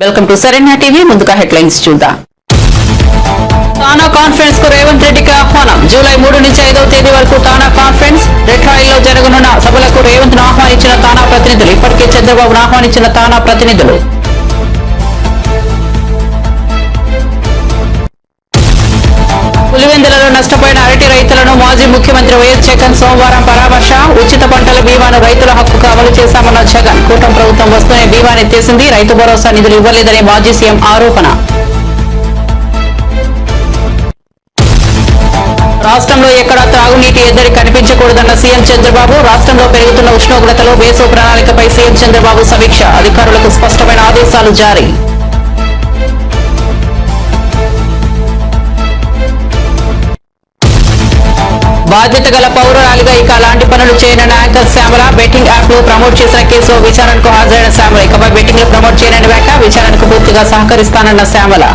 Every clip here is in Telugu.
వెల్కమ్ టు సరైన టీవీ. ముందుగా హెడ్లైన్స్ చూద్దాం. తానా కాన్ఫరెన్స్ కు రేవంత్ రెడ్డికి ఆహ్వానం. జూలై 3 నుంచి 5వ తేదీ వరకు తానా కాన్ఫరెన్స్. రెట్రాయిల్లో జరగనున్న సభలకు రేవంత్ ను ఆహ్వానించిన తానా ప్రతినిధులు. ఇప్పటికే చంద్రబాబును ఆహ్వానించిన తానా ప్రతినిధులు. పులివెందులలో నష్టపోయిన అరటి రైతులను మాజీ ముఖ్యమంత్రి వైఎస్ జగన్ సోమవారం పరామర్శ. ఉచిత పంటల బీమాను రైతుల హక్కుగా అమలు చేశామన్న జగన్. కూటమి ప్రభుత్వం వస్తూనే బీమాను ఎత్తేసింది. రైతు భరోసా నిధులు ఇవ్వలేదని మాజీ సీఎం ఆరోపణ. రాష్ట్రంలో ఎక్కడా త్రాగునీటి ఎద్దడి కనిపించకూడదన్న సీఎం చంద్రబాబు. రాష్ట్రంలో పెరుగుతున్న ఉష్ణోగ్రతలో వేసవి ప్రణాళికపై సీఎం చంద్రబాబు సమీక్ష. అధికారులకు స్పష్టమైన ఆదేశాలు జారీ. బాధ్యత గల పౌరురాలిగా ఇక అలాంటి పనులు చేయనన్న యాంకర్ శ్యామల. బెట్టింగ్ యాప్ ను ప్రమోట్ చేసిన కేసులో విచారణకు హాజరైన శ్యామల. ఇకపై బెట్టింగ్ ను ప్రమోట్ చేయనని వ్యాఖ్య. విచారణకు పూర్తిగా సహకరిస్తానన్న శ్యామల.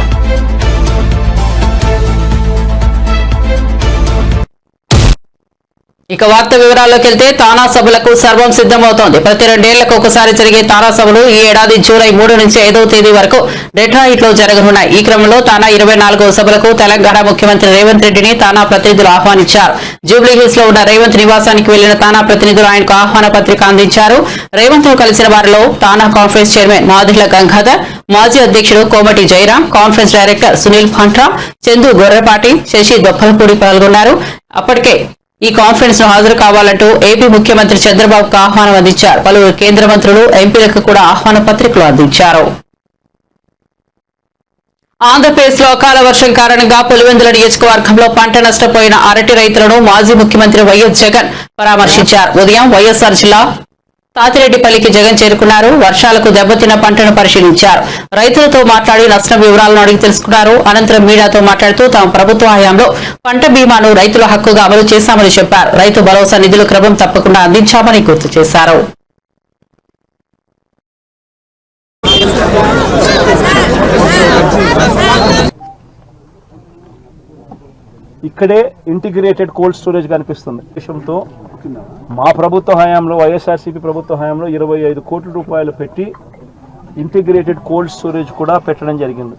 ఇక వార్త వివరాల్లోకి వెళ్తే తానా సభలకు సర్వం సిద్దమవుతోంది. ప్రతి 2 ఏళ్లకు ఒకసారి జరిగే తానా సభలు ఈ ఏడాది జూలై 3 నుంచి 5వ తేదీ వరకు డెట్రాయిట్ లో జరగనున్నాయి. ఈ క్రమంలో తానా 24వ సభలకు తెలంగాణ ముఖ్యమంత్రి రేవంత్ రెడ్డిని తానా ప్రతినిధులు ఆహ్వానించారు. జూబ్లీ హిల్స్ లో ఉన్న రేవంత్ నివాసానికి వెళ్లిన తానా ప్రతినిధులు ఆయనకు ఆహ్వాన పత్రిక అందించారు. రేవంత్ ను కలిసిన వారిలో తానా కాన్ఫరెన్స్ చైర్మన్ మాదిళ్ల గంగాధర్, మాజీ అధ్యక్షుడు కోమటి జయరాం, కాన్ఫరెన్స్ డైరెక్టర్ సునీల్ ఫంట్రా, చందు గొర్రెపాటి, శశి దొప్పలపూడి పాల్గొన్నారు. అప్పటికే ఈ కాన్ఫరెన్స్ ను హాజరు కావాలంటూ ఏపీ ముఖ్యమంత్రి చంద్రబాబుకు ఆహ్వానం అందించారు. పలువురు కేంద్ర మంత్రులు, ఎంపీలకు కూడా ఆహ్వాన పత్రికలు అందించారు. ఆంధ్రప్రదేశ్ లో అకాల వర్షం కారణంగా పులివెందుల నియోజకవర్గంలో పంట నష్టపోయిన అరటి రైతులను మాజీ ముఖ్యమంత్రి వైఎస్ జగన్ పరామర్శించారు. ఉదయం వైఎస్ఆర్ జిల్లా తాతిరెడ్డిపల్లికి జగన్ చేరుకున్నారు. వర్షాలకు దెబ్బతిన్న పంటను పరిశీలించారు. రైతులతో మాట్లాడి నష్టం వివరాలను అడిగి తెలుసుకున్నారు. అనంతరం మీడియాతో మాట్లాడుతూ తమ ప్రభుత్వ హయాంలో పంట బీమాను రైతుల హక్కుగా అమలు చేశామని చెప్పారు. రైతు భరోసా నిధులు క్రమం తప్పకుండా అందించామని గుర్తు చేశారు. ఇక్కడే ఇంటిగ్రేటెడ్ కోల్డ్ స్టోరేజ్ కనిపిస్తుంది. దేశంతో మా ప్రభుత్వ హయాంలో, వైఎస్ఆర్సీపీ ప్రభుత్వ హయాంలో 25 కోట్ల రూపాయలు పెట్టి ఇంటిగ్రేటెడ్ కోల్డ్ స్టోరేజ్ కూడా పెట్టడం జరిగింది.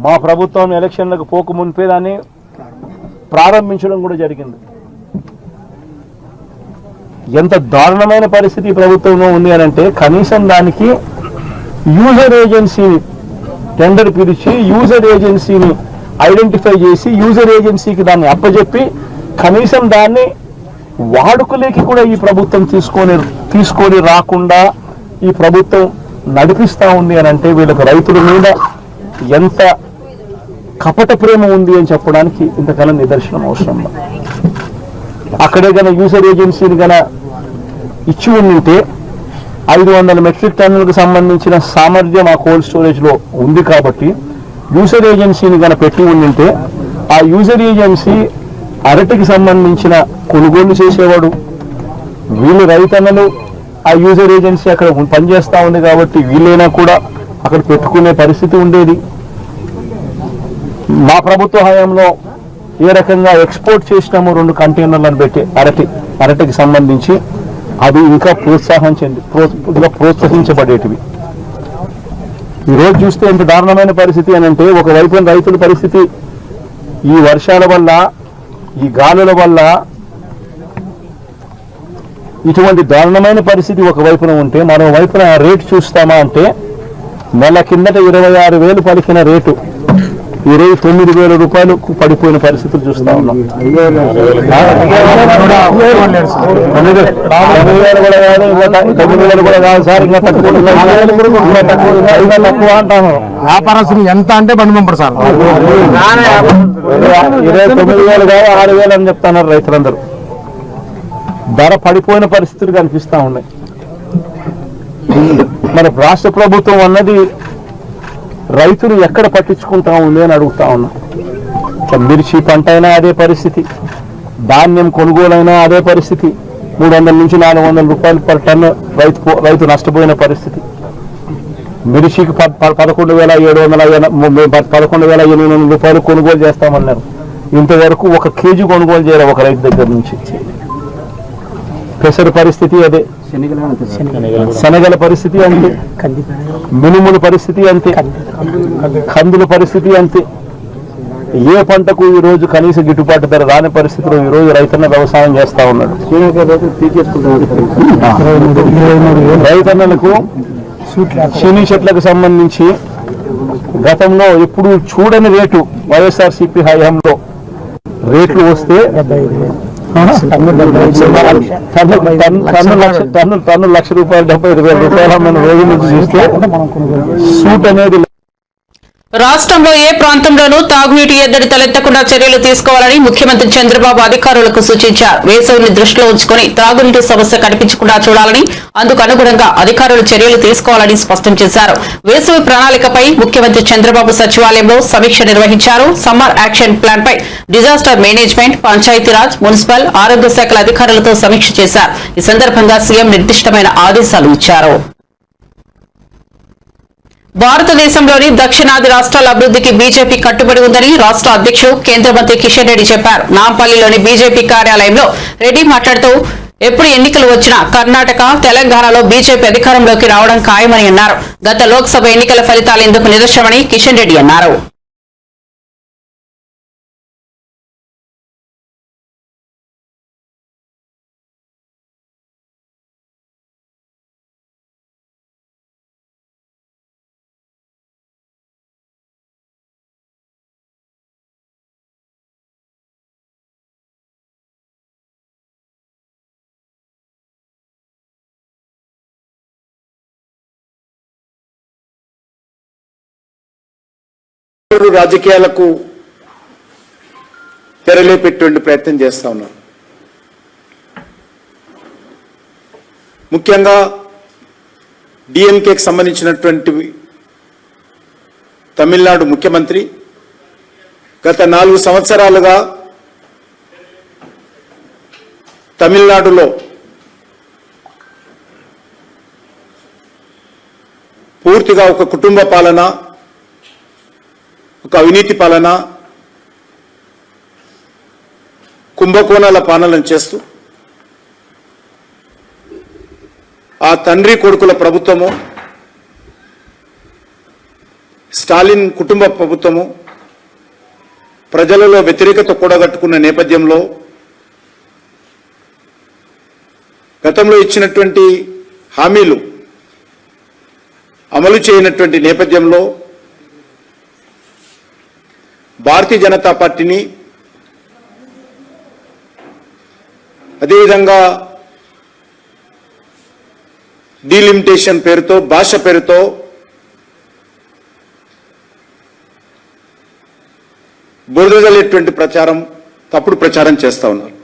మా ప్రభుత్వం ఎలక్షన్లకు పోక మునిపే దాన్ని ప్రారంభించడం కూడా జరిగింది. ఎంత దారుణమైన పరిస్థితి ప్రభుత్వంలో ఉంది అని అంటే, కనీసం దానికి యూజర్ ఏజెన్సీని టెండర్ పిలిచి యూజర్ ఏజెన్సీని ఐడెంటిఫై చేసి యూజర్ ఏజెన్సీకి దాన్ని అప్పచెప్పి కనీసం దాన్ని వాడుకలేకి కూడా ఈ ప్రభుత్వం తీసుకొని రాకుండా ఈ ప్రభుత్వం నడిపిస్తూ ఉంది అని అంటే వీళ్ళకి రైతుల మీద ఎంత కపట ప్రేమ ఉంది అని చెప్పడానికి ఇంతకాలం నిదర్శనం అవసరం. అక్కడే గన యూజర్ ఏజెన్సీని గన ఇచ్చి ఉంటే 500 మెట్రిక్ టన్నులకు సంబంధించిన సామర్థ్యం ఆ కోల్డ్ స్టోరేజ్లో ఉంది కాబట్టి యూజర్ ఏజెన్సీని కనుక పెట్టి ఉండింటే ఆ యూజర్ ఏజెన్సీ అరటికి సంబంధించిన కొనుగోలు చేసేవాడు. వీళ్ళు రైతన్నలు ఆ యూజర్ ఏజెన్సీ అక్కడ పనిచేస్తూ ఉంది కాబట్టి వీళ్ళైనా కూడా అక్కడ పెట్టుకునే పరిస్థితి ఉండేది. మా ప్రభుత్వ హయాంలో ఏ రకంగా ఎక్స్పోర్ట్ చేసినాము 2 కంటైనర్లను పెట్టి అరటికి సంబంధించి అది ఇంకా ప్రోత్సహించబడేటివి. ఈరోజు చూస్తే ఎంత దారుణమైన పరిస్థితి అని అంటే, ఒకవైపున రైతుల పరిస్థితి ఈ వర్షాల వల్ల, ఈ గాలుల వల్ల ఇటువంటి దారుణమైన పరిస్థితి ఒకవైపున ఉంటే, మరోవైపున రేటు చూస్తామా అంటే నెల కిందట 26,000 పలికిన రేటు ఈరోజు 9,000 రూపాయలకు పడిపోయిన పరిస్థితులు చూస్తా ఉన్నాం. వ్యాపారస్తులు ఎంత అంటే బండి పంపరు సార్. 29,000 కాదు 6,000 అని చెప్తున్నారు రైతులందరూ. ధర పడిపోయిన పరిస్థితులు కనిపిస్తా ఉన్నాయి. మన రాష్ట్ర ప్రభుత్వం అన్నది రైతులు ఎక్కడ పట్టించుకుంటా ఉంది అని అడుగుతా ఉన్నా. మిర్చి పంట అయినా అదే పరిస్థితి, ధాన్యం కొనుగోలైనా అదే పరిస్థితి. 300 నుంచి 400 రూపాయలు పర్ టన్ను రైతు నష్టపోయిన పరిస్థితి. మిర్చికి 11,800 రూపాయలు కొనుగోలు చేస్తామన్నారు. ఇంతవరకు 1 కేజీ కొనుగోలు చేయాలి ఒక రైతు దగ్గర నుంచి. పెసర పరిస్థితి అదే. శనగల పరిస్థితి అంతే, మినుముల పరిస్థితి అంతే, కందుల పరిస్థితి అంతే. ఏ పంటకు ఈ రోజు కనీస గిట్టుబాటు ధర రాని పరిస్థితిలో ఈ రోజు రైతన్న వ్యవసాయం చేస్తా ఉన్నాడు. రైతన్నలకు శని చెట్లకు సంబంధించి గతంలో ఎప్పుడు చూడని రేటు వైఎస్ఆర్సీపీ హయాంలో రేట్లు వస్తే టన్ను ₹1,00,000 75,000 మన రోజు నుంచి చూస్తే సూట్ అనేది రాష్ట్రంలో ఏ ప్రాంతంలోనూ తాగునీటి ఎద్దడి తలెత్తకుండా చర్యలు తీసుకోవాలని ముఖ్యమంత్రి చంద్రబాబు అధికారులకు సూచించారు. వేసవిని దృష్టిలో ఉంచుకుని త్రాగునీటి సమస్య కనిపించకుండా చూడాలని, అందుకు అనుగుణంగా అధికారులు చర్యలు తీసుకోవాలని స్పష్టం చేశారు. వేసవి ప్రణాళికపై ముఖ్యమంత్రి చంద్రబాబు సచివాలయంలో సమీక్ష నిర్వహించారు. సమ్మర్ యాక్షన్ ప్లాన్ పై డిజాస్టర్ మేనేజ్మెంట్, పంచాయతీరాజ్, మున్సిపల్, ఆరోగ్య శాఖల అధికారులతో సమీక్ష చేశారు. ఈ సందర్భంగా సీఎం నిర్దిష్టమైన ఆదేశాలు ఇచ్చారు. భారతదేశంలోని దక్షిణాది రాష్ట్రాల అభివృద్ధికి బీజేపీ కట్టుబడి ఉందని రాష్ట్ర అధ్యక్షుడు కేంద్ర మంత్రి కిషన్ రెడ్డి చెప్పారు. నాంపల్లిలోని బీజేపీ కార్యాలయంలో రెడ్డి మాట్లాడుతూ ఎప్పుడు ఎన్నికలు వచ్చినా కర్ణాటక, తెలంగాణలో బీజేపీ అధికారంలోకి రావడం ఖాయమని అన్నారు. గత లోక్సభ ఎన్నికల ఫలితాలు ఇందుకు నిదర్శనమని కిషన్ రెడ్డి అన్నారు. రాజకీయాలకు తెరలేపేటువంటి ప్రయత్నం చేస్తా ఉన్నారు. ముఖ్యంగా డిఎంకేకి సంబంధించినటువంటి తమిళనాడు ముఖ్యమంత్రి గత 4 సంవత్సరాలుగా తమిళనాడులో పూర్తిగా ఒక కుటుంబ పాలన, ఒక అవినీతి పాలన, కుంభకోణాల పాలన చేస్తూ ఆ తండ్రి కొడుకుల ప్రభుత్వము, స్టాలిన్ కుటుంబ ప్రభుత్వము ప్రజలలో వ్యతిరేకత కూడగట్టుకున్న నేపథ్యంలో గతంలో ఇచ్చినటువంటి హామీలు అమలు చేయనటువంటి నేపథ్యంలో భారతీయ జనతా పార్టీని, అదేవిధంగా డీలిమిటేషన్ పేరుతో, భాష పేరుతో బురదజల్లేటువంటి ప్రచారం, తప్పుడు ప్రచారం చేస్తా ఉన్నారు.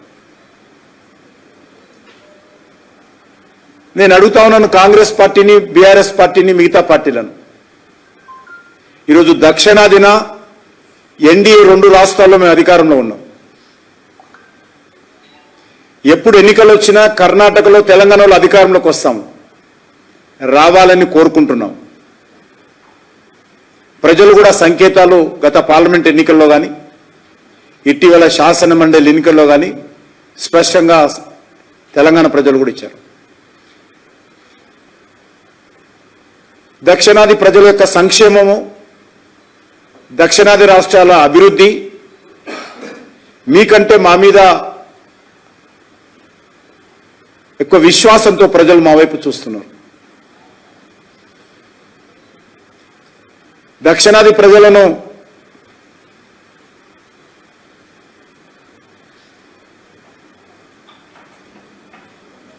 నేను అడుగుతా ఉన్నాను కాంగ్రెస్ పార్టీని, బీఆర్ఎస్ పార్టీని, మిగతా పార్టీలను. ఈరోజు దక్షిణాదిన ఎన్డీఏ 2 రాష్ట్రాల్లో మేము అధికారంలో ఉన్నాం. ఎప్పుడు ఎన్నికలు వచ్చినా కర్ణాటకలో, తెలంగాణలో అధికారంలోకి వస్తాం, రావాలని కోరుకుంటున్నాం. ప్రజలు కూడా సంకేతాలు గత పార్లమెంట్ ఎన్నికల్లో కానీ, ఇటీవల శాసన మండలి ఎన్నికల్లో కానీ స్పష్టంగా తెలంగాణ ప్రజలు కూడా ఇచ్చారు. దక్షిణాది ప్రజల యొక్క సంక్షేమము, దక్షిణాది రాష్ట్రాల అభివృద్ధి మీకంటే మా మీద ఎక్కువ విశ్వాసంతో ప్రజలు మా వైపు చూస్తున్నారు. దక్షిణాది ప్రజలను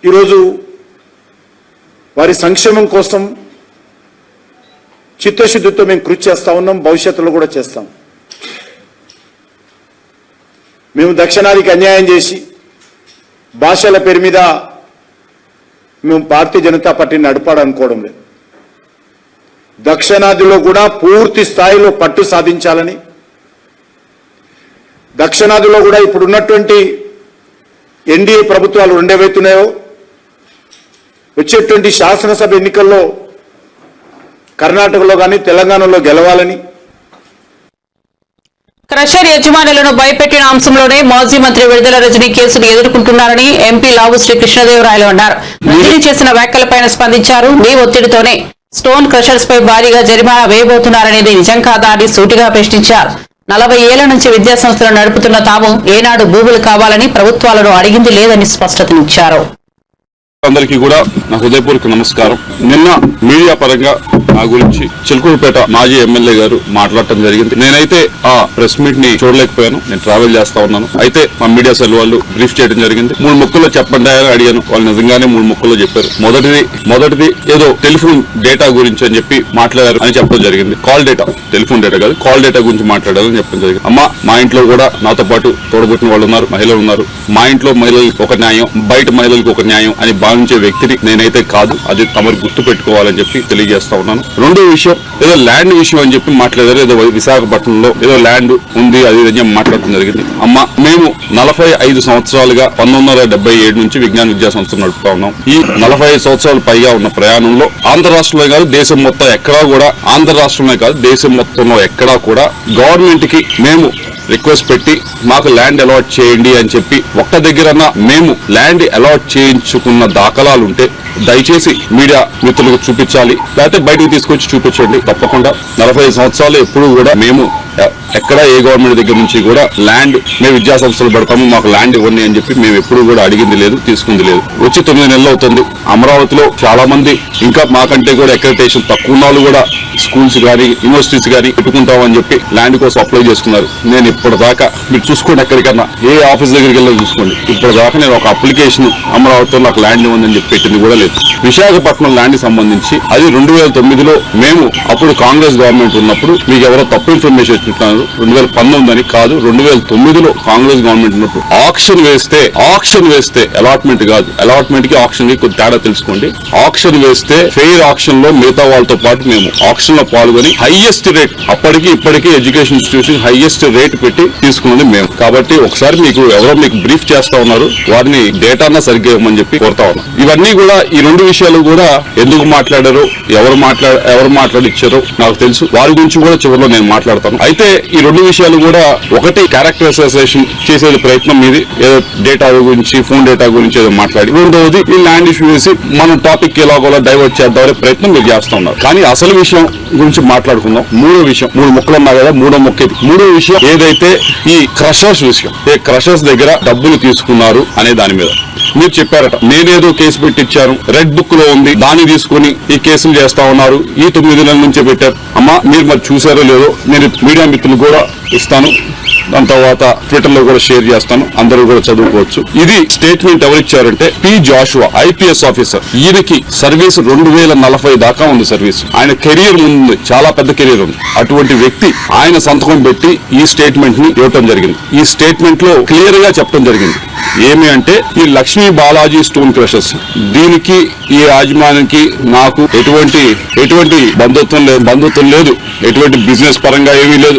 ఈరోజు వారి సంక్షేమం కోసం చిత్తశుద్ధితో మేము కృషి చేస్తా ఉన్నాం, భవిష్యత్తులో కూడా చేస్తాం. మేము దక్షిణాదికి అన్యాయం చేసి భాషల పేరు మీద మేము భారతీయ జనతా పార్టీని నడపాలనుకోవడం లేదు. దక్షిణాదిలో కూడా పూర్తి స్థాయిలో పట్టు సాధించాలని, దక్షిణాదిలో కూడా ఇప్పుడున్నటువంటి ఎన్డీఏ ప్రభుత్వాలు 2 ఏవైతున్నాయో వచ్చేటువంటి శాసనసభ ఎన్నికల్లో కర్ణాటకలో కానీ తెలంగాణలో గెలవాలని. క్రషర్ యజమానులను భయపెట్టిన అంశంలోనే మాజీ మంత్రి విడుదల రజనీ కేసును ఎదుర్కొంటున్నారని ఎంపీ లావు శ్రీ కృష్ణదేవరాయలు అన్నారు. రజనీ చేసిన వ్యాఖ్యలపై స్పందించారు. మీ ఒత్తిడితోనే స్టోన్ క్రషర్స్ పై భారీగా జరిమానా వేయబోతున్నారనేది నిజం కాదా అని సూటిగా ప్రశ్నించారు. 40 ఏళ్ల నుంచి విద్యాసంస్థలు నడుపుతున్న తాము ఏనాడు భూములు కావాలని ప్రభుత్వాలను అడిగింది లేదని స్పష్టతనిచ్చారు. అందరికీ కూడా నా హృదయపూర్వక నమస్కారం. నిన్న మీడియా పరంగా నా గురించి చిలుకూరుపేట మాజీ ఎమ్మెల్యే గారు మాట్లాడటం జరిగింది. నేనైతే ఆ ప్రెస్ మీట్ ని చూడలేకపోయాను. నేను ట్రావెల్ చేస్తా ఉన్నాను. అయితే మా మీడియా సెల్ వాళ్ళు బ్రీఫ్ చేయడం జరిగింది. 3 ముక్కల్లో చెప్పండి అని అడిగాను. వాళ్ళు నిజంగానే 3 ముక్కల్లో చెప్పారు. మొదటిది ఏదో టెలిఫోన్ డేటా గురించి అని చెప్పి మాట్లాడారు అని చెప్పడం జరిగింది. కాల్ డేటా, టెలిఫోన్ డేటా కాదు, కాల్ డేటా గురించి మాట్లాడాలని చెప్పడం జరిగింది. అమ్మ, మా ఇంట్లో కూడా నాతో పాటు తోడబుట్టిన వాళ్ళు ఉన్నారు, మహిళలు ఉన్నారు. మా ఇంట్లో మహిళలకు ఒక న్యాయం, బయట మహిళలకు ఒక న్యాయం అని భావించే వ్యక్తిని నేనైతే కాదు. అది తమరు గుర్తు పెట్టుకోవాలని చెప్పి తెలియజేస్తా ఉన్నాను. రెండో విషయం, ఏదో ల్యాండ్ విషయం అని చెప్పి మాట్లాడారు. ఏదో విశాఖపట్నంలో ఏదో ల్యాండ్ ఉంది, అది అని మాట్లాడటం జరిగింది. అమ్మ, మేము 45 సంవత్సరాలుగా 1977 నుంచి విజ్ఞాన విద్యా సంస్థ నడుపుతా ఉన్నాం. ఈ 45 సంవత్సరాలు పైగా ఉన్న ప్రయాణంలో ఆంధ్ర రాష్ట్రంలో కాదు, దేశం మొత్తం ఎక్కడా కూడా, ఆంధ్ర రాష్ట్రంలో కాదు దేశం మొత్తంలో ఎక్కడా కూడా గవర్నమెంట్ కి మేము రిక్వెస్ట్ పెట్టి మాకు ల్యాండ్ అలాట్ చేయండి అని చెప్పి ఒక్క దగ్గరన్నా మేము ల్యాండ్ అలాట్ చేయించుకున్న దాఖలాలు ఉంటే దయచేసి మీడియా మిత్రులకు చూపించాలి, లేకపోతే బయటకు తీసుకొచ్చి చూపించండి. తప్పకుండా 45 సంవత్సరాలు ఎప్పుడు కూడా మేము ఎక్కడ ఏ గవర్నమెంట్ దగ్గర నుంచి కూడా ల్యాండ్ మేము విద్యా సంస్థలు పెడతాము, మాకు ల్యాండ్ ఇవ్వండి అని చెప్పి మేము ఎప్పుడు కూడా అడిగింది లేదు, తీసుకుంది లేదు. వచ్చి 9 నెలలు అవుతుంది. అమరావతిలో చాలా మంది ఇంకా మాకంటే కూడా అక్రెడిటేషన్ తక్కువ వాళ్ళు కూడా స్కూల్స్ కానీ యూనివర్సిటీస్ కానీ పెట్టుకుంటామని చెప్పి ల్యాండ్ కోసం అప్లై చేస్తున్నారు. నేను ఇప్పటిదాకా మీరు చూసుకోండి, ఎక్కడికన్నా ఏ ఆఫీస్ దగ్గరికి వెళ్ళి చూసుకోండి, ఇప్పటిదాకా నేను ఒక అప్లికేషన్ అమరావతిలో నాకు ల్యాండ్ ఇవ్వండి అని చెప్పి పెట్టింది కూడా లేదు. విశాఖపట్నం ల్యాండ్ సంబంధించి అది 2009లో మేము అప్పుడు కాంగ్రెస్ గవర్నమెంట్ ఉన్నప్పుడు మీకు ఎవరో తప్పు ఇన్ఫర్మేషన్ ఇచ్చుంటున్నారు. 2019 అని కాదు, 2009లో కాంగ్రెస్ గవర్నమెంట్ ఉన్నప్పుడు ఆక్షన్ వేస్తే అలాట్మెంట్ కాదు, అలాట్మెంట్ కి ఆక్షన్ కి కొద్ది తేడా తెలుసుకోండి. ఆక్షన్ వేస్తే ఫెయిర్ ఆక్షన్ లో మిగతా వాళ్ళతో పాటు మేము ఆక్షన్ లో పాల్గొని హైయెస్ట్ రేట్, అప్పటికి ఇప్పటికీ ఎడ్యుకేషన్ ఇన్స్టిట్యూషన్ హైయెస్ట్ రేట్ పెట్టి తీసుకున్నది మేము. కాబట్టి ఒకసారి మీకు ఎవరో మీకు బ్రీఫ్ చేస్తా ఉన్నారు, వారిని డేటానా సరిగ్గా ఇవ్వమని చెప్పి కోరుతా ఉన్నాం. ఇవన్నీ కూడా ఈ 2 విషయాలు కూడా ఎందుకు మాట్లాడారో, ఎవరు మాట్లాడిచ్చారో నాకు తెలుసు. వారి గురించి కూడా చివరిలో నేను మాట్లాడతాను. అయితే ఈ 2 విషయాలు కూడా, ఒకటి క్యారెక్టర్ అసోసియేషన్ చేసే ప్రయత్నం మీది, ఏదో డేటా గురించి ఫోన్ డేటా గురించి ఏదో మాట్లాడి, రెండవది ఈ ల్యాండ్ ఇష్యూ వేసి మనం టాపిక్ ఎలాగోలా డైవర్ట్ చేద్దామనే ప్రయత్నం మీరు చేస్తా ఉన్నారు. కానీ అసలు విషయం గురించి మాట్లాడుకుందాం. 3వ విషయం, 3 ముక్కలు ఉన్నా కదా, 3వ ముక్క ఇది. 3వ విషయం ఏదైతే ఈ క్రషర్స్ విషయం, ఏ క్రషర్స్ దగ్గర డబ్బులు తీసుకున్నారు అనే దాని మీద మీరు చెప్పారట. నేనేదో కేసు పెట్టించాను, రెడ్ బుక్ లో ఉంది, దాన్ని తీసుకుని ఈ కేసులు చేస్తా ఉన్నారు, ఈ 9 నెలల నుంచే పెట్టారు. అమ్మా, మీరు మరి చూసారో లేదో నేను మీడియా మిత్రులు కూడా ఇస్తాను, దాని తర్వాత ట్విట్టర్ లో కూడా షేర్ చేస్తాను, అందరూ కూడా చదువుకోవచ్చు. ఇది స్టేట్మెంట్ ఎవరిచ్చారంటే పి జాషువా, ఐపీఎస్ ఆఫీసర్. ఈయనకి సర్వీస్ 2040 దాకా ఉంది సర్వీస్. ఆయన కెరీర్ ముందు చాలా పెద్ద కెరీర్ ఉంది. అటువంటి వ్యక్తి ఆయన సంతకం పెట్టి ఈ స్టేట్మెంట్ ని ఇవ్వటం జరిగింది. ఈ స్టేట్మెంట్ లో క్లియర్ గా చెప్పడం జరిగింది ఏమి అంటే, ఈ లక్ష్మీ బాలాజీ స్టోన్ క్రషర్స్, దీనికి ఈ యాజమాన్యానికి నాకు ఎటువంటి బంధుత్వం లేదు, ఎటువంటి బిజినెస్ పరంగా ఏమీ లేదు,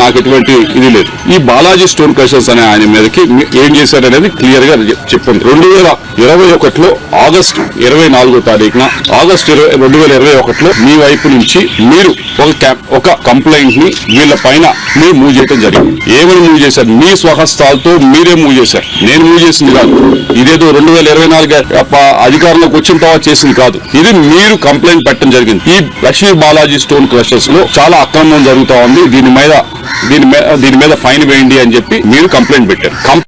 నాకు ఎటువంటి ఇది లేదు. ఈ బాలాజీ స్టోన్ క్రషర్స్ అనే ఆయన మీదకి ఏం చేశారనేది క్లియర్ గా చెప్పండి. 2021లో ఆగస్టు 24వ తారీఖున, ఆగస్టు 2021లో మీ వైపు నుంచి మీరు ఒక కంప్లైంట్ ని వీళ్ళ పైన మీరు మూవ్ చేయడం జరిగింది. ఏమని మూవ్ చేశారు? మీ స్వహస్తాలతో మీరే మూవ్ చేశారు, నేను మూవ్ చేసింది కాదు. ఇదేదో 2024 అధికారంలోకి వచ్చిన తర్వాత చేసింది కాదు. ఇది మీరు కంప్లైంట్ పెట్టడం జరిగింది. ఈ లక్ష్మీ బాలాజీ స్టోన్ క్రషర్స్ లో చాలా అక్రమం జరుగుతా ఉంది, దీని మీద ఫైన్ వేయండి అని చెప్పి మీరు కంప్లైంట్ పెట్టారు.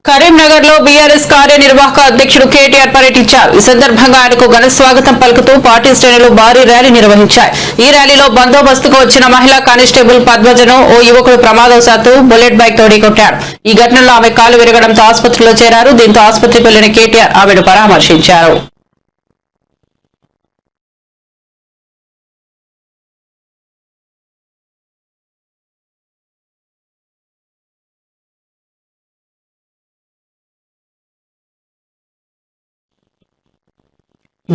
కరీంనగర్ లో బీఆర్ఎస్ కార్యనిర్వాహక అధ్యక్షుడు కేటీఆర్ పర్యటించారు. ఈ సందర్భంగా ఆయనకు ఘన స్వాగతం పలుకుతూ పార్టీ శ్రేణులు భారీ ర్యాలీ నిర్వహించాయి. ఈ ర్యాలీలో బందోబస్తుకు వచ్చిన మహిళా కానిస్టేబుల్ పద్మజను ఓ యువకుడు ప్రమాదవశాత్తు బుల్లెట్ బైక్ తో ఢీకొట్టాడు. ఈ ఘటనలో ఆమె కాలు విరగడంతో ఆసుపత్రిలో చేరారు. దీంతో ఆసుపత్రికి వెళ్లిన కేటీఆర్ ఆమెను పరామర్శించారు.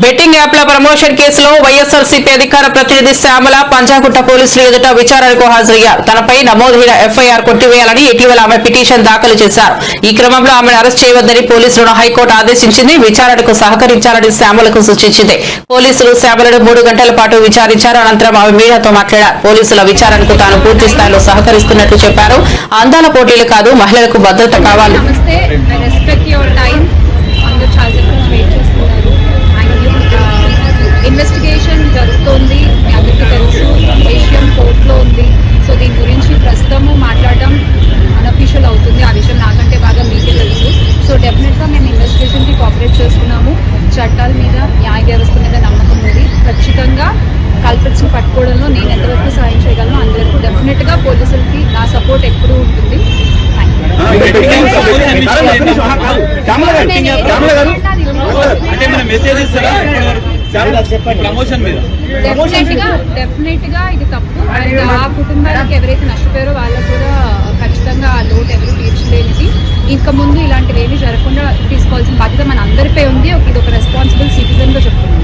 బెట్టింగ్ యాప్ల ప్రమోషన్ కేసులో వైఎస్ఆర్సీపీ అధికార ప్రతినిధి శ్యామల పంజాగుట్ట పోలీసులు ఎదుట విచారణకు హాజరయ్యారు. తనపై నమోదైన ఎఫ్ఐఆర్ కొట్టివేయాలని ఇటీవల ఆమె పిటిషన్ దాఖలు చేశారు. ఈ క్రమంలో ఆమెను అరెస్ట్ చేయవద్దని పోలీసులను హైకోర్టు ఆదేశించింది. విచారణకు సహకరించాలని శ్యామలకు సూచించింది. పోలీసులు శ్యామలను 3 గంటల పాటు విచారించారు. అనంతరం ఆమె మీడియాతో మాట్లాడారు. పోలీసుల విచారణకు తాను పూర్తి స్థాయిలో సహకరిస్తున్నట్లు చెప్పారు. అందాల పోటీలు కాదు, మహిళలకు భద్రత కావాలి. ఇన్వెస్టిగేషన్ జరుగుతోంది, మీ అందరికీ తెలుసు. విషయం కోర్టులో ఉంది. సో దీని గురించి ప్రస్తుతము మాట్లాడడం అన్అఫీషియల్ అవుతుంది. ఆ విషయం నాకంటే బాగా మీకే తెలుసు. సో డెఫినెట్గా మేము ఇన్వెస్టిగేషన్కి కోఆపరేట్ చేస్తున్నాము. చట్టాల మీద, న్యాయ వ్యవస్థ మీద నమ్మకం ఉంది. ఖచ్చితంగా కల్పిట్స్ని పట్టుకోవడంలో నేను ఎంతవరకు సాయం చేయగలను అంతవరకు డెఫినెట్గా పోలీసులకి నా సపోర్ట్ ఎప్పుడూ ఉంటుంది. డెఫినెట్ గా ఇది తప్పు. అండ్ ఆ కుటుంబాలకు ఎవరైతే నష్టపోయారో వాళ్ళకు కూడా ఖచ్చితంగా ఆ లోటు ఎవరు తీర్చలేనిది. ఇంకా ముందు ఇలాంటివి ఏమీ జరగకుండా తీసుకోవాల్సిన బాధ్యత మన అందరిపై ఉంది. ఇది ఒక రెస్పాన్సిబుల్ సిటిజన్ గా చెప్తున్నాను.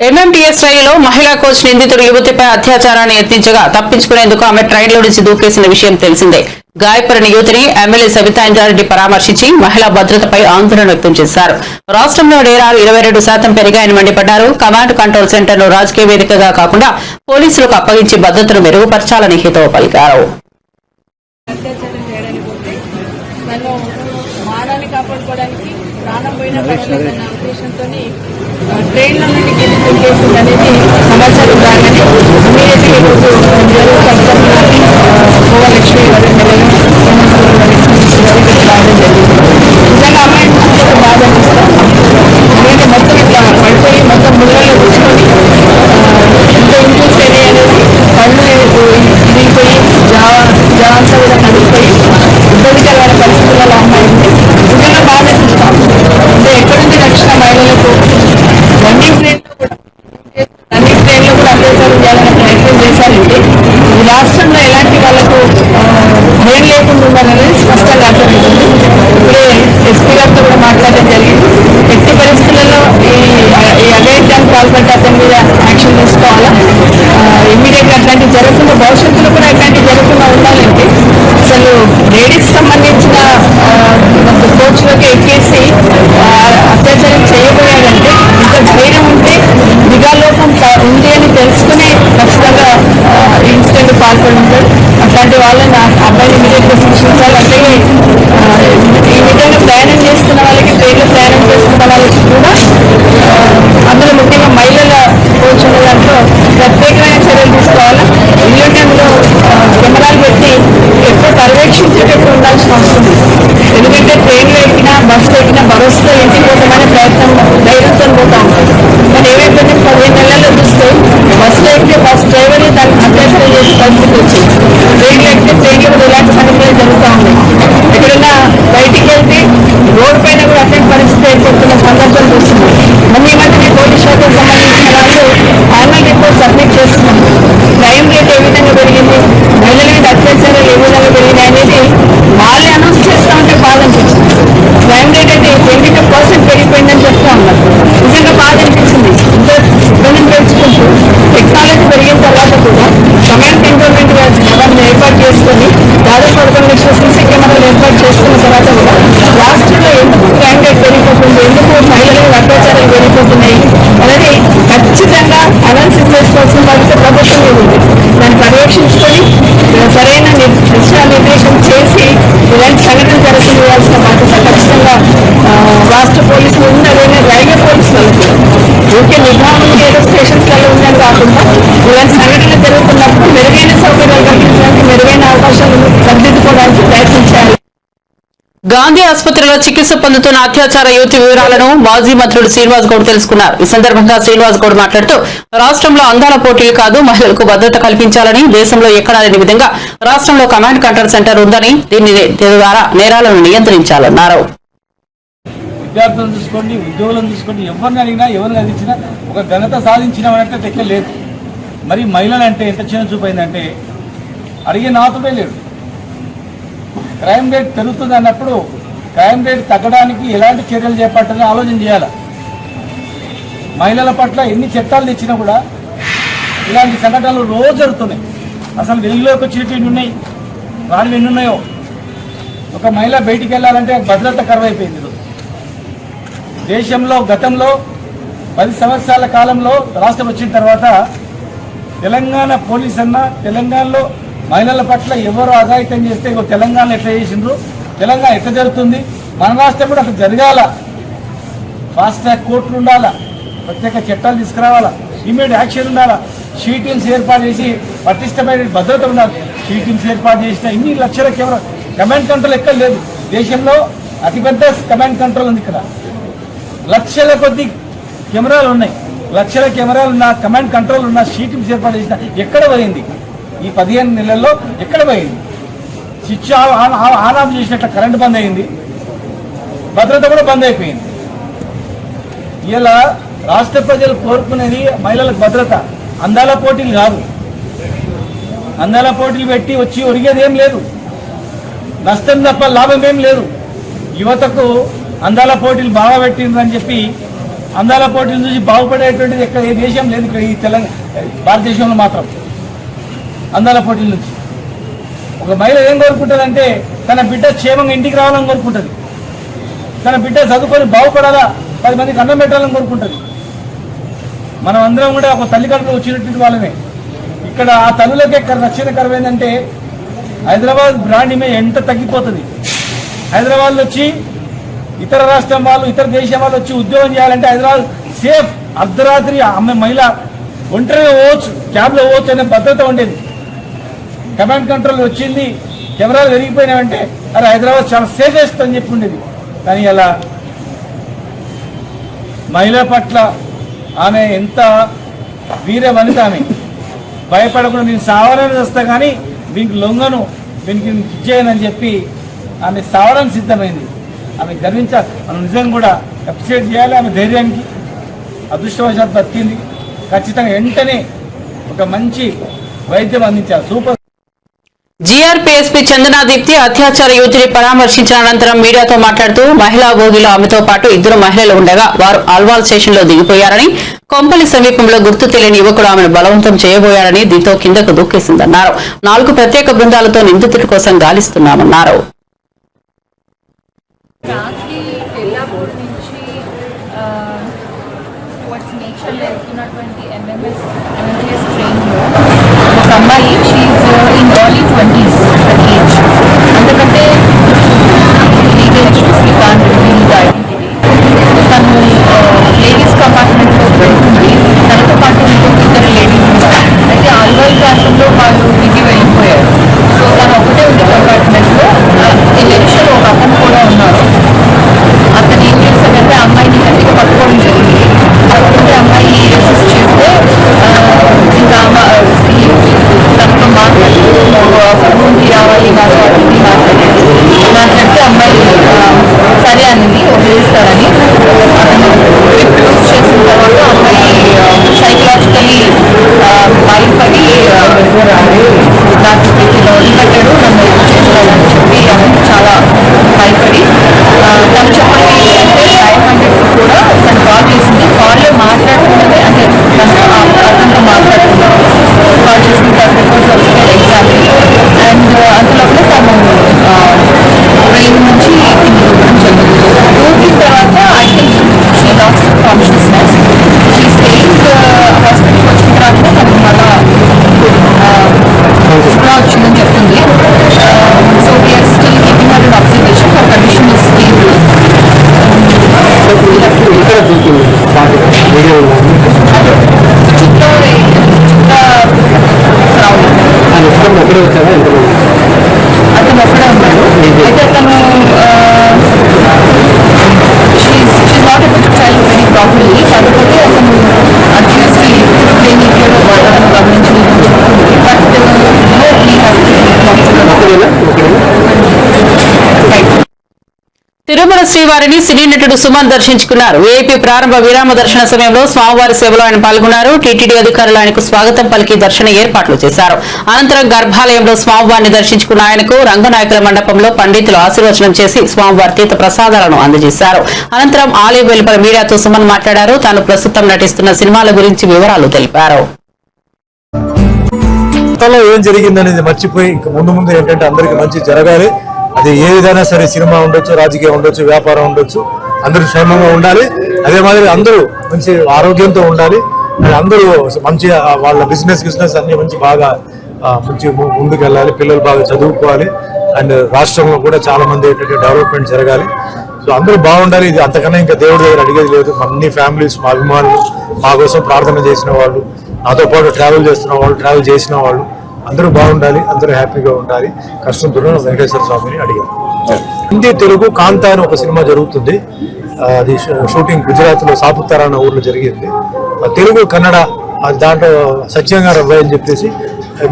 ఎంఎంటీఎస్ రైలులో మహిళా కోచ్ నిందితుడు యువతిపై అత్యాచారాన్ని యత్నించగా తప్పించుకునేందుకు ఆమె ట్రైన్లో నుంచి దూకేసిన విషయం తెలిసిందే. గాయపడిన యువతిని ఎమ్మెల్యే సబితా ఇంద్రారెడ్డి పరామర్శించి మహిళా భద్రతపై ఆందోళన వ్యక్తం చేశారు. రాష్ట్రంలో నేరాలు 22% పెరిగాయని మండిపడ్డారు. కమాండ్ కంట్రోల్ సెంటర్ ను రాజకీయ వేదికగా కాకుండా పోలీసులకు అప్పగించి భద్రతను మెరుగుపరచాలని హితవు పలికారు. ప్రాణం పోయిన పర్వాలేదన్న ఉద్దేశంతో ట్రైన్ల నుండి కింది దూకేసింది అనేది సమాచారం రాగానే ఇమీడియట్లీ గోవాలక్ష్మి గారు రావడం జరిగింది. నిజంగా అమ్మాయి చూస్తే బాధ అనిపిస్తాం. ఎందుకంటే మొత్తం ఇట్లా పడిపోయి మొత్తం ముళ్ళలో కూర్చొని ఇంత ఇంప్రూవ్స్ అయినాయి అనేది కళ్ళు ఇరిగిపోయి జవాంతా కూడా కదిలిపోయి ఇబ్బందికరమైన పరిస్థితులలో అమ్మాయి ఉంది. నిజంగా బాధ అనిపిస్తాం. అంటే ఎక్కడి నుంచి రక్షణ మహిళలకు రన్నింగ్ ట్రైన్లో కూడా అత్యాచారం చేయాలనే ప్రయత్నం చేశారంటే ఈ రాష్ట్రంలో ఎలాంటి వాళ్ళకు భయం లేకుండా ఉండాలనేది స్పష్టంగా అర్థమవుతుంది. ఇప్పుడే ఎస్పీ గారితో కూడా మాట్లాడడం జరిగింది. ఎట్టి పరిస్థితులలో ఈ అఘాయిత్యానికి పాల్పడ్డ అతని మీద యాక్షన్ తీసుకోవాలా, ఇమ్మీడియట్గా అట్లాంటివి జరగకుండా భవిష్యత్తులో కూడా ఇట్లాంటివి జరగకుండా ఉండాలంటే అసలు లేడీస్ సంబంధించిన కోచ్లోకి ఎక్కేసి అత్యాచారం చేయబోయాడంటే ఇంత ధైర్యం ఉంటే నిఘాలోపం ఉంది అని తెలుసుకుని ఖచ్చితంగా ఇన్సిడెంట్ పాల్పడి ఉంటాడు. అట్లాంటి వాళ్ళని అబ్బాయిని ఇమీడియట్గా శిక్షించాలి. అట్లాగే ఈ విధంగా ప్రయాణం చేస్తున్న వాళ్ళకి, ట్రైన్లో ప్రయాణం చేస్తున్న వాళ్ళకి కూడా అందులో ముఖ్యంగా మహిళల కోచ్ అనే దాంట్లో ప్రత్యేకమైన చర్యలు తీసుకోవాలి. ఇల్లు టైంలో కెమెరాలు పెట్టి ఎక్కువ పర్యవేక్షించేటట్టు ఉండాల్సిన అవసరం ఉంది. ఎందుకంటే ట్రైన్లో ఎక్కినా, బస్సులో ఎక్కినా భరోసాతో ఇంటికి పోతామనే ప్రయత్నం ధైర్యంతో పోతా ఉంటుంది. కానీ ఏమైపోతే 15 నెలల్లో చూస్తే బస్సులో ఎక్కితే బస్ డ్రైవర్ని దాన్ని అత్యాచారం చేసే పరిస్థితి వచ్చింది. ట్రైన్లో ఎక్కితే ట్రైన్లో కూడా ఇలాంటి సంఘటనలు జరుగుతూ ఉన్నాయి. ఎక్కడైనా బయటికి వెళ్తే రోడ్డు పైన కూడా అట్లాంటి పరిస్థితి ఏర్పడుతున్న సందర్భాలు చూస్తున్నాం. మొన్న ఈ మధ్య పోలీస్ శాఖకు సంబంధించిన వాళ్ళు యాన్యువల్ రిపోర్ట్ సబ్మిట్ చేస్తున్నాం. క్రైమ్ రేట్ ఏ విధంగా పెరిగింది, మహిళల మీద అత్యాచారాలు ఏ విధంగా పెరిగినాయి అనేది వాళ్ళే అనౌన్స్ చేస్తూ ఉంటే బాధ అనిపించింది. క్రైమ్ రేట్ అయితే 22% పెరిగిపోయిందని చెప్తా ఉన్నారు. నిజంగా బాధ అనిపించింది. ఇంత ఇబ్బందిని పెంచుకుంటూ టెక్నాలజీ పెరిగిన తర్వాత కూడా కమాండ్ కంట్రోల్మెంట్ ఎవరిని ఏర్పాటు చేసుకొని దాదాపు 11 లక్షల సీసీ కెమెరాలు ఏర్పాటు చేసుకున్న తర్వాత కూడా రాష్ట్రంలో ఎందుకు క్రైమ్ రేట్ పెరిగిపోతుంది, ఎందుకు మహిళల మీద అత్యాచారాలు పెరిగిపోతున్నాయి అనేది ఖచ్చితంగా అనాలిసిస్ చేసుకోవాల్సిన బాధ్యత ప్రభుత్వం మీద ఉంది. దాన్ని పర్యవేక్షించుకొని సరైన నిర్దేశం చేసి ఇలాంటి సంఘటన జరగనివ్వాల్సిన బాధ్యత ఖచ్చితంగా రాష్ట్ర పోలీసులు ఉంది. అదేవిధంగా రైల్వే పోలీసులకు ఊరికే నిఘాను ఏదో స్టేషన్స్లలో ఉందని కాకుండా ఇలాంటి సంఘటనలు జరుగుతున్నప్పుడు మెరుగైన సౌకర్యాలు కల్పించడానికి, మెరుగైన అవకాశాలను సరిదిద్దుకోవడానికి ప్రయత్నించాలి. గాంధీ ఆసుపత్రిలో చికిత్స పొందుతున్న అత్యాచార యువతి వివరాలను మాజీ మంత్రులు శ్రీనివాస్ గౌడ్ తెలుసుకున్నారు. ఈ సందర్భంగా శ్రీనివాస్ గౌడ్ మాట్లాడుతూ రాష్ట్రంలో అందాల పోటీలు కాదు, మహిళలకు భద్రత కల్పించాలని, దేశంలో ఎక్కడా లేని విధంగా రాష్ట్రంలో కమాండ్ కంట్రోల్ సెంటర్ ఉందని, దీని ద్వారా నేరాలను నియంత్రించాలన్నారు. విద్యార్థులను చూసుకోండి, ఉద్యోగులను చూసుకోండి, ఎవరిని అడిగినా ఎవరిని అందించినా ఒక ఘనత సాధించినామంటే తెక్కలేదు. మరి మహిళలు అంటే ఎంత చిన్న చూపైందంటే అడిగే నాతుడే లేడు. క్రైమ్ రేట్ పెరుగుతుంది అన్నప్పుడు క్రైమ్ రేట్ తగ్గడానికి ఎలాంటి చర్యలు చేపట్టాలని ఆలోచన చేయాలి. మహిళల పట్ల ఎన్ని చట్టాలు తెచ్చినా కూడా ఇలాంటి సంఘటనలు రోజు జరుగుతున్నాయి. అసలు వెలుగులోకి వచ్చేటివి ఎన్ని ఉన్నాయి, రాళ్ళు ఎన్ని ఉన్నాయో. ఒక మహిళ బయటికి వెళ్ళాలంటే భద్రత కరువైపోయింది. దేశంలో గతంలో 10 సంవత్సరాల కాలంలో రాష్ట్రం వచ్చిన తర్వాత తెలంగాణ పోలీస్ అన్న తెలంగాణలో మహిళల పట్ల ఎవరు అఘాయితం చేస్తే తెలంగాణలో ఎట్లా చేసిండ్రు, తెలంగాణ ఎట్లా జరుగుతుంది, మన రాష్ట్రం కూడా అట్లా జరగాల. ఫాస్ట్ ట్రాక్ కోర్టులు ఉండాలా, ప్రత్యేక చట్టాలు తీసుకురావాలా, ఇమీడియట్ యాక్షన్ ఉండాలా, షీ టీమ్స్ ఏర్పాటు చేసి పటిష్టమైన భద్రత ఉండాలి. షీ టీమ్స్ ఏర్పాటు చేసిన ఇన్ని లక్షల కెమెరా కమాండ్ కంట్రోల్ ఎక్కడ లేదు. దేశంలో అతిపెద్ద కమాండ్ కంట్రోల్ ఉంది. ఇక్కడ లక్షల కొద్ది కెమెరాలు ఉన్నాయి. లక్షల కెమెరాలు ఉన్న కమాండ్ కంట్రోల్ ఉన్న షీ టీమ్స్ ఏర్పాటు చేసిన ఎక్కడ పోయింది? ఈ 15 నెలల్లో ఎక్కడ పోయింది? స్విచ్ ఆన్ ఆఫ్ చేసినట్ల కరెంట్ బంద్ అయింది, భద్రత కూడా బంద్ అయిపోయింది. ఇలా రాష్ట్ర ప్రజలు కోరుకునేది మహిళలకు భద్రత, అందాల పోటీలు కాదు. అందాల పోటీలు పెట్టి వచ్చి ఒరిగేది ఏం లేదు, నష్టం తప్ప లాభం ఏం లేదు. యువతకు అందాల పోటీలు బాగా పెట్టిందని చెప్పి అందాల పోటీలు చూసి బాగుపడేటువంటిది ఎక్కడ ఏ దేశం లేదు. ఇక్కడ ఈ భారతదేశంలో మాత్రం అందాల పోటీల నుంచి ఒక మహిళ ఏం కోరుకుంటుందంటే తన బిడ్డ క్షేమంగా ఇంటికి రావాలని కోరుకుంటుంది, తన బిడ్డ చదువుకొని బాగుపడాలా, 10 మందికి అన్నం పెట్టాలని కోరుకుంటుంది. మనం అందరం కూడా ఒక తల్లి కడుపులో వచ్చినటువంటి వాళ్ళమే. ఇక్కడ ఆ తల్లులకే రక్షణ కరువైందంటే హైదరాబాద్ బ్రాండ్ ఇమేజ్ ఎంత తగ్గిపోతుంది. హైదరాబాద్లో వచ్చి ఇతర రాష్ట్రం వాళ్ళు, ఇతర దేశం వాళ్ళు వచ్చి ఉద్యోగం చేయాలంటే హైదరాబాద్ సేఫ్. అర్ధరాత్రి ఆమె మహిళ ఒంటరిగా పోవచ్చు, క్యాబ్లో పోవచ్చు అనే భద్రత ఉండేది. కమాండ్ కంట్రోల్ వచ్చింది, కెమెరాలు పెరిగిపోయినాయంటే అరే హైదరాబాద్ చాలా సేఫెస్ట్ అని చెప్పి ఉండేది. కానీ అలా మహిళ పట్ల ఆమె ఎంత వీర వనిత, ఆమె భయపడకుండా నేను సావాలని వస్తా కానీ దీనికి లొంగను, దీనికి ఇచ్చేయనని చెప్పి ఆమె సావడానికి సిద్ధమైంది. ఆమె గర్వించాలి, మనం నిజంగా కూడా అప్రిషియేట్ చేయాలి. ఆమె ధైర్యానికి అదృష్టవశాత్తు బతికింది. ఖచ్చితంగా వెంటనే ఒక మంచి వైద్యం అందించాలి. సూపర్. జీఆర్పీఎస్పీ చందనా దీప్తి అత్యాచార యువతిని పరామర్శించిన అనంతరం మీడియాతో మాట్లాడుతూ మహిళా భోగిలో ఆమెతో పాటు 2 మహిళలు ఉండగా వారు అల్వాల్ స్టేషన్ లో దిగిపోయారని, కొంపల్లి సమీపంలో గుర్తు తెలియని యువకుడు ఆమెను బలవంతం చేయబోయారని, దీంతో కిందకు దూకేసిందన్నారు. 4 ప్రత్యేక బృందాలతో నిందితుడి కోసం గాలిస్తున్నామన్నారు. రాత్రి ఎల్లాపూర్ నుంచి వెళ్తున్నటువంటి ఎంఎంఎస్ ట్రైన్లో ఒక అమ్మాయి, she in early 20s age, అంతకంటే legal issues can't reveal the identity. తను లేడీస్ కంపార్ట్మెంట్లో వెళ్తుంది, తనతో పాటు ఇద్దరు లేడీస్ ఉన్నారు. అయితే ఆల్వాల్ ప్రాంతంలో వాళ్ళు దిగి వెళ్ళిపోయారు. సో తను ఒకటే ఉంది కంపార్ట్మెంట్లో. ఎలక్షన్ ఒక అతను కూడా ఉన్నారు. అతను ఏం చేశాడంటే అమ్మాయిని గట్టిగా పట్టుకోవడం జరిగింది. పట్టుకుంటే అమ్మాయి రెసిస్ట్ చేస్తే ఇంకా తనతో మాట్లాడి రూమ్కి రావాలి కాదు అది మాట్లాడితే అమ్మాయి సరే అనింది, వదిలేస్తారని. ట్రిప్ యూజ్ చేసిన తర్వాత అమ్మాయి సైకలాజికలీ భయపడి నాకు వదిలిపెట్టాడు, నన్ను చేస్తాడని చెప్పి ఆమె చాలా భయపడి తను చెప్పండి అంటే 500 కూడా తను కాల్ చేసింది. కాల్లో మాట్లాడుతున్నది అంటే అతనితో మాట్లాడుతున్నారు. కాల్ చేసిన తర్వాత ఎగ్జామ్ అండ్ అందులోనే తను ట్రైన్ నుంచి దూరం జరిగింది. దూకిన తర్వాత I think she lost consciousness. She staying హాస్పిటల్కి వచ్చిన తర్వాత తనకు మళ్ళా స్ప్రా వచ్చిందని చెప్తుంది. So we're still keeping her in observation. Her condition is stable. అతను ఒక్కడే ఉన్నాడు. అయితే అతను శ్రీవారిని సినీ నటుడు సుమన్ దర్శించుకున్నారు. వీఐపీ ప్రారంభ విరామ దర్శన సమయంలో స్వామివారి సేవలో ఆయన పాల్గొన్నారు. టీటీడీ అధికారులు ఆయనకు స్వాగతం పలికి దర్శన ఏర్పాట్లు చేశారు. అనంతరం గర్భాలయంలో స్వామివారిని దర్శించుకున్న ఆయనకు రంగనాయకుల మండపంలో పండితులు ఆశీర్వచనం చేసి స్వామివారి తీర్థ ప్రసాదాలను అందజేశారు. అనంతరం ఆలయం వెలుపల మీడియాతో సుమన్ మాట్లాడారు. తాను ప్రస్తుతం నటిస్తున్న సినిమాల గురించి వివరాలు తెలిపారు. ఏం జరిగిందనేది మర్చిపోయి ఇంక ముందు ఏంటంటే అందరికి మంచి జరగాలి. అది ఏ విధంగా సరే, సినిమా ఉండొచ్చు, రాజకీయం ఉండొచ్చు, వ్యాపారం ఉండొచ్చు, అందరూ క్షేమంగా ఉండాలి. అదే మాదిరి అందరూ మంచి ఆరోగ్యంతో ఉండాలి. అందరూ మంచి వాళ్ళ బిజినెస్ అన్ని మంచి బాగా మంచి ముందుకు వెళ్ళాలి. పిల్లలు బాగా చదువుకోవాలి. అండ్ రాష్ట్రంలో కూడా చాలా మంది ఏంటంటే డెవలప్మెంట్ జరగాలి. సో అందరూ బాగుండాలి. ఇది అంతకన్నా ఇంకా దేవుడి దగ్గర అడిగేది లేదు. అన్ని ఫ్యామిలీస్, మా అభిమానులు, మా కోసం ప్రార్థన చేసిన వాళ్ళు, నాతో పాటు ట్రావెల్ చేస్తున్న వాళ్ళు, ట్రావెల్ చేసిన వాళ్ళు అందరూ బాగుండాలి. అందరూ హ్యాపీగా ఉండాలి. కష్టంతో వెంకటేశ్వర స్వామిని అడిగారు. హిందీ, తెలుగు కాంతా అని ఒక సినిమా జరుగుతుంది. అది షూటింగ్ గుజరాత్ లో సాపుతారా అన్న ఊర్లో జరిగింది. తెలుగు, కన్నడ దాంట్లో సత్యంగా రవ్వ అని చెప్పేసి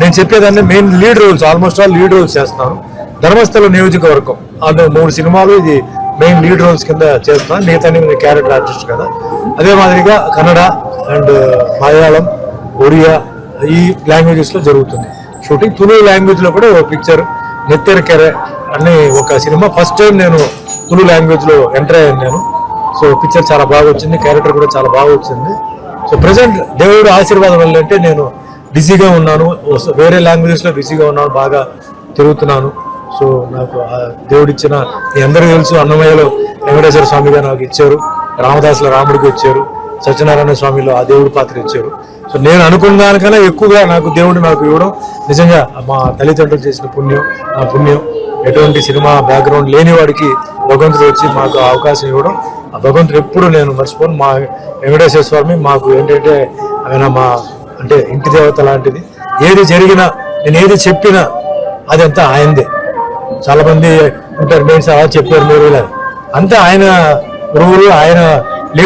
నేను చెప్పేదాన్ని main lead roles, almost all lead roles చేస్తున్నాను. ధర్మస్థల నియోజకవర్గం అందులో 3 సినిమాలు ఇది మెయిన్ లీడ్ రోల్స్ కింద చేస్తున్నాను. నేతని క్యారెక్టర్ ఆర్టిస్ట్ కదా. అదే మాదిరిగా కన్నడ అండ్ మలయాళం, ఒరియా ఈ లాంగ్వేజెస్ లో జరుగుతుంది షూటింగ్. తులు లాంగ్వేజ్ లో కూడా ఒక పిక్చర్ నెత్తెరకెర అనే ఒక సినిమా ఫస్ట్ టైం నేను తులు లాంగ్వేజ్ లో ఎంటర్ అయ్యాను నేను. సో పిక్చర్ చాలా బాగా వచ్చింది, క్యారెక్టర్ కూడా చాలా బాగా వచ్చింది. సో ప్రెసెంట్ దేవుడు ఆశీర్వాదం వల్ల అంటే నేను బిజీగా ఉన్నాను, వేరే లాంగ్వేజెస్ లో బిజీగా ఉన్నాను, బాగా తిరుగుతున్నాను. సో నాకు దేవుడిచ్చిన మీ అందరికీ తెలుసు, అన్నమయ్యలో వెంకటేశ్వర స్వామిగా నాకు ఇచ్చారు, రామదాసుల రాముడికి ఇచ్చారు, సత్యనారాయణ స్వామిలో ఆ దేవుడి పాత్ర ఇచ్చారు. సో నేను అనుకున్న దానికన్నా ఎక్కువగా నాకు దేవుడు నాకు ఇవ్వడం నిజంగా మా తల్లిదండ్రులు చేసిన పుణ్యం, నా పుణ్యం. ఎటువంటి సినిమా బ్యాక్గ్రౌండ్ లేని వాడికి భగవంతుడు వచ్చి మాకు అవకాశం ఇవ్వడం, ఆ భగవంతుడు ఎప్పుడు నేను మర్చిపోను. మా వెంకటేశ్వర స్వామి మాకు ఏంటంటే ఆయన మా అంటే ఇంటి దేవత లాంటిది. ఏది జరిగినా, నేను ఏది చెప్పినా అదంతా ఆయనదే. చాలా మంది ఉంటారు, నేను అలా చెప్పారు మీరు ఇలా, అంతా ఆయన రూలు, ఆయన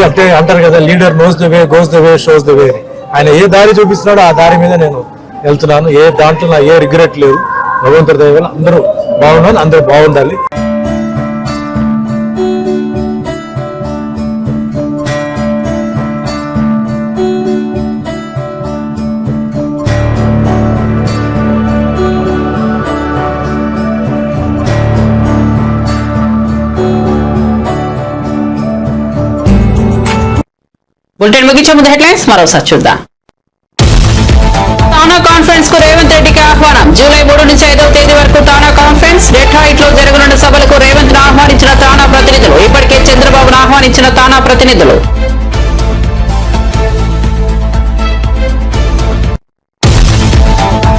అంటే అంటారు కదా, leader knows the way, goes the way, shows the way. ఆయన ఏ దారి చూపిస్తున్నాడో ఆ దారి మీద నేను వెళ్తున్నాను. ఏ దాంట్లో నా ఏ రిగ్రెట్ లేదు. భగవంతుడి దయ వల్ల అందరూ బాగున్నారు, అందరూ బాగుండాలి. బులెటిన్ ముగించే ముందు హెడ్లైన్స్ మరోసారి చూద్దాం. తానా కాన్ఫరెన్స్ కు రేవంత్ రెడ్డికి ఆహ్వానం. జూలై 3 నుంచి 5వ తేదీ వరకు తానా కాన్ఫరెన్స్. డెట్రాయిట్ లో జరగనున్న సభలకు రేవంత్ ను ఆహ్వానించిన తానా ప్రతినిధులు. ఇప్పటికే చంద్రబాబును ఆహ్వానించిన తానా ప్రతినిధులు.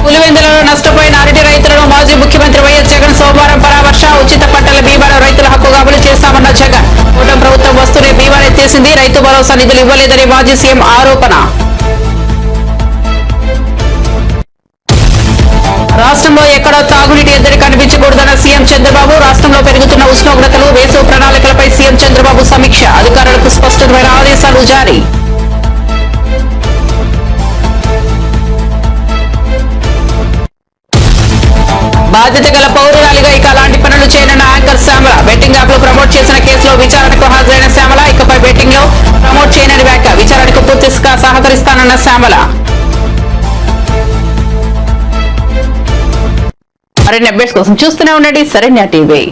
పులివెందులలో నష్టపోయిన అరటి రైతులను మాజీ ముఖ్యమంత్రి వైఎస్ జగన్ సోమవారం పరామర్శ. ఉచిత పంటల బీమాను రైతుల హక్కుగా అమలు చేశామన్న జగన్. కూటమి ప్రభుత్వం వస్తూనే బీమాను ఎత్తేసింది, రైతు భరోసా నిధులు ఇవ్వలేదని మాజీ సీఎం ఆరోపణ. రాష్ట్రంలో ఎక్కడో తాగునీటి ఎద్దడి కనిపించకూడదన్న సీఎం చంద్రబాబు. రాష్ట్రంలో పెరుగుతున్న ఉష్ణోగ్రతలు, వేసవి ప్రణాళికలపై సీఎం చంద్రబాబు సమీక్ష. అధికారులకు స్పష్టమైన ఆదేశాలు జారీ. బాధ్యత గల పౌరురాలిగా ఇక అలాంటి పనులు చేయనున్న యాంకర్ శ్యామల. బెట్టింగ్ యాప్ లో ప్రమోట్ చేసిన కేసులో విచారణకు హాజరైన శ్యామల. ఇకపై బెట్టింగ్ లో ప్రమోట్ చేయనని వ్యాఖ్య. విచారణకు పూర్తిగా సహకరిస్తానన్న శ్యామల. మరిన్ని అప్డేట్స్ కోసం చూస్తూనే ఉండండి శరణ్య టీవీ.